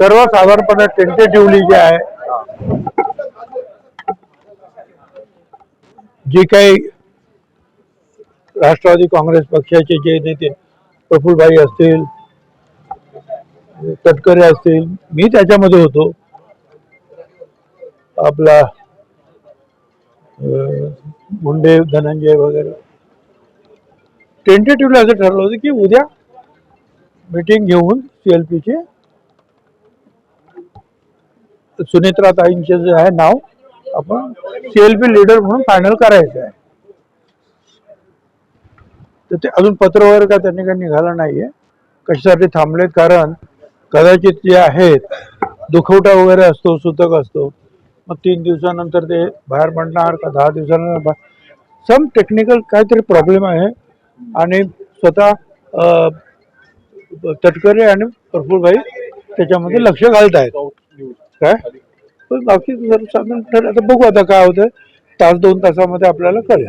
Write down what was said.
सर्वसाधारणपणे टेंटेटिव्हली जे आहे जी काही राष्ट्रवादी काँग्रेस पक्षाचे जे नेते प्रफुल्लभाई असतील, तटकरे असतील, मी त्याच्यामध्ये होतो, आपला मुंडे धनंजय वगैरे, टेंटेटिव्हली असं ठरलं होतं की उद्या मीटिंग घेऊन सीएलपीचे सुनेत्रा ताईंचे जे आहे नाव आपण सीएलपी लीडर म्हणून फायनल करायचं आहे. तर ते अजून पत्र वगैरे का त्यांनी काही निघालं नाहीये. कशासाठी थांबलेत? कारण कदाचित जे आहेत दुखवटा वगैरे असतो, सूतक असतो, मग 3 दिवसानंतर ते बाहेर पडणार का 10 दिवसानंतर सम टेक्निकल काहीतरी प्रॉब्लेम आहे. आणि स्वतः तटकरे आणि प्रफुल्लभाई त्याच्यामध्ये लक्ष घालत आहेत काय. पण बाकी जर आता बघू आता काय होतं, तास 2 तासामध्ये आपल्याला कळेल.